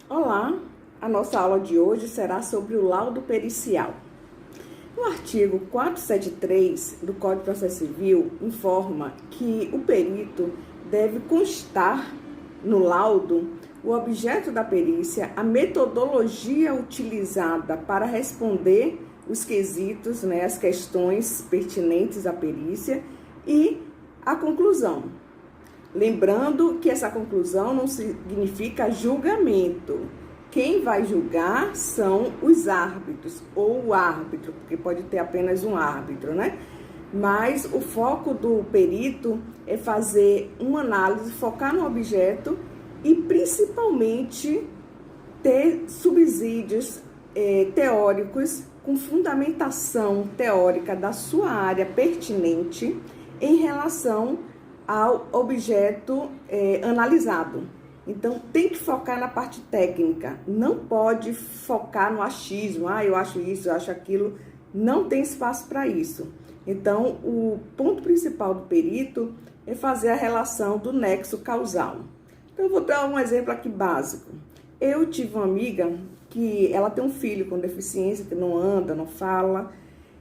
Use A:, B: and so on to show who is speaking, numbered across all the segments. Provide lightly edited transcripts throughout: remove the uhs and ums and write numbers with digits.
A: Olá, a nossa aula de hoje será sobre o laudo pericial. O artigo 473 do Código de Processo Civil informa que o perito deve constar no laudo o objeto da perícia, a metodologia utilizada para responder os quesitos, as questões pertinentes à perícia e a conclusão. Lembrando que essa conclusão não significa julgamento. Quem vai julgar são os árbitros, ou o árbitro, porque pode ter apenas um árbitro, Mas o foco do perito é fazer uma análise, focar no objeto e principalmente ter subsídios teóricos com fundamentação teórica da sua área pertinente em relação ao objeto analisado. Então, tem que focar na parte técnica, não pode focar no achismo, eu acho isso, eu acho aquilo, não tem espaço para isso. Então, o ponto principal do perito é fazer a relação do nexo causal. Então, eu vou dar um exemplo aqui básico. Eu tive uma amiga que ela tem um filho com deficiência, que não anda, não fala,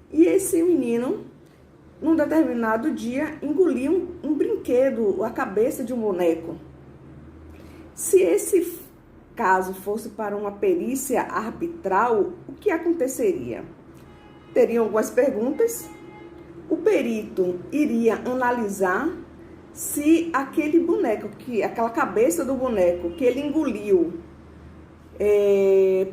A: e esse menino, num determinado dia, engoliu um brinquedo, a cabeça de um boneco. Se esse caso fosse para uma perícia arbitral, o que aconteceria? Teriam algumas perguntas. O perito iria analisar se aquele boneco, aquela cabeça do boneco que ele engoliu,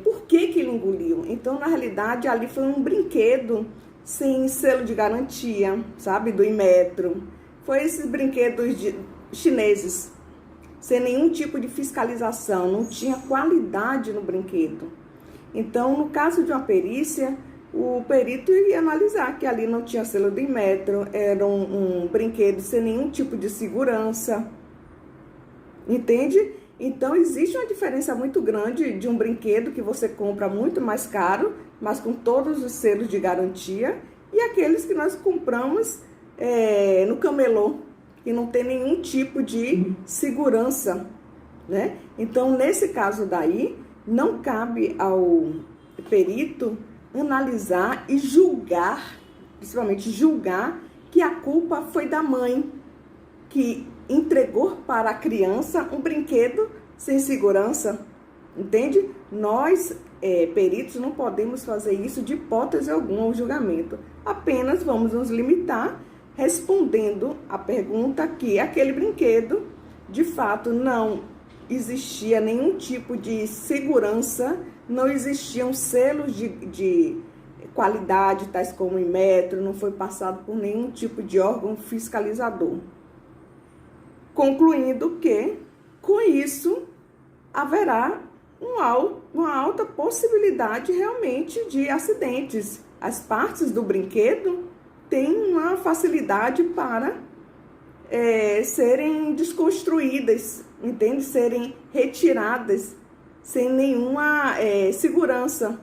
A: por que ele engoliu? Então, na realidade, ali foi um brinquedo sem selo de garantia, sabe, do Inmetro. Foi esses brinquedos chineses, sem nenhum tipo de fiscalização, não tinha qualidade no brinquedo. Então, no caso de uma perícia, o perito ia analisar que ali não tinha selo do Inmetro, era um brinquedo sem nenhum tipo de segurança, entende? Então, existe uma diferença muito grande de um brinquedo que você compra muito mais caro, mas com todos os selos de garantia, e aqueles que nós compramos no camelô, que não tem nenhum tipo de segurança, Então, nesse caso daí, não cabe ao perito analisar e julgar, principalmente julgar, que a culpa foi da mãe, que entregou para a criança um brinquedo sem segurança, entende? Nós, peritos, não podemos fazer isso de hipótese alguma ao julgamento. Apenas vamos nos limitar respondendo a pergunta que aquele brinquedo, de fato, não existia nenhum tipo de segurança, não existiam selos de qualidade, tais como Inmetro, não foi passado por nenhum tipo de órgão fiscalizador. Concluindo que, com isso, haverá uma alta possibilidade realmente de acidentes. As partes do brinquedo têm uma facilidade para serem desconstruídas, entende? Serem retiradas sem nenhuma segurança.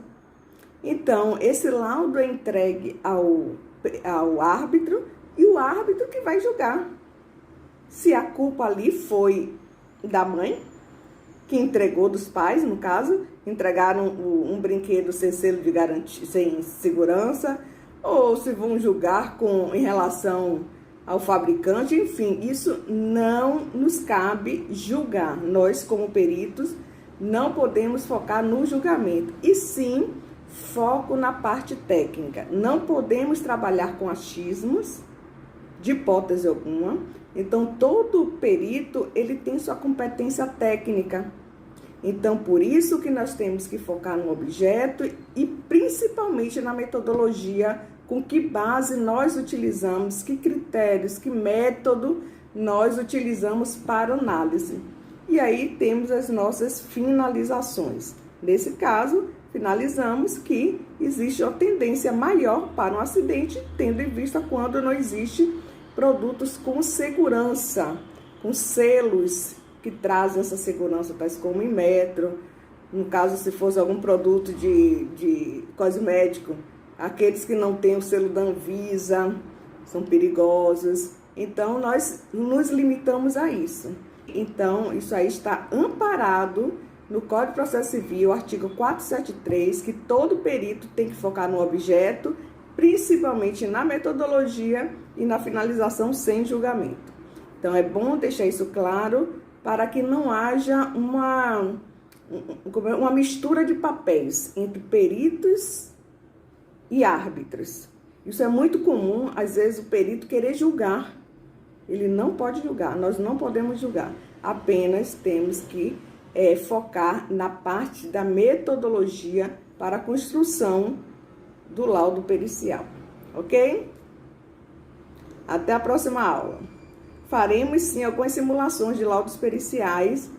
A: Então, esse laudo é entregue ao árbitro e o árbitro que vai julgar se a culpa ali foi da mãe, que entregou, dos pais, no caso, entregaram um brinquedo sem selo de garantia, sem segurança, ou se vão julgar em relação ao fabricante, enfim, isso não nos cabe julgar. Nós, como peritos, não podemos focar no julgamento, e sim foco na parte técnica. Não podemos trabalhar com achismos, de hipótese alguma. Então, todo perito, ele tem sua competência técnica. Então, por isso que nós temos que focar no objeto e principalmente na metodologia, com que base nós utilizamos, que critérios, que método nós utilizamos para análise. E aí temos as nossas finalizações. Nesse caso, finalizamos que existe uma tendência maior para um acidente, tendo em vista quando não existe produtos com segurança, com selos que trazem essa segurança, tais como Inmetro. No caso, se fosse algum produto de cosmético, aqueles que não têm o selo da Anvisa são perigosos. Então, nós nos limitamos a isso. Então, isso aí está amparado no Código de Processo Civil, artigo 473, que todo perito tem que focar no objeto, principalmente na metodologia e na finalização sem julgamento. Então, é bom deixar isso claro para que não haja uma mistura de papéis entre peritos e árbitros. Isso é muito comum, às vezes, o perito querer julgar. Ele não pode julgar, nós não podemos julgar. Apenas temos que focar na parte da metodologia para a construção do laudo pericial, ok? Até a próxima aula. Faremos, sim, algumas simulações de laudos periciais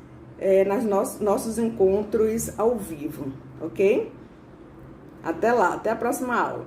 A: nos nossos encontros ao vivo, ok? Até lá, até a próxima aula.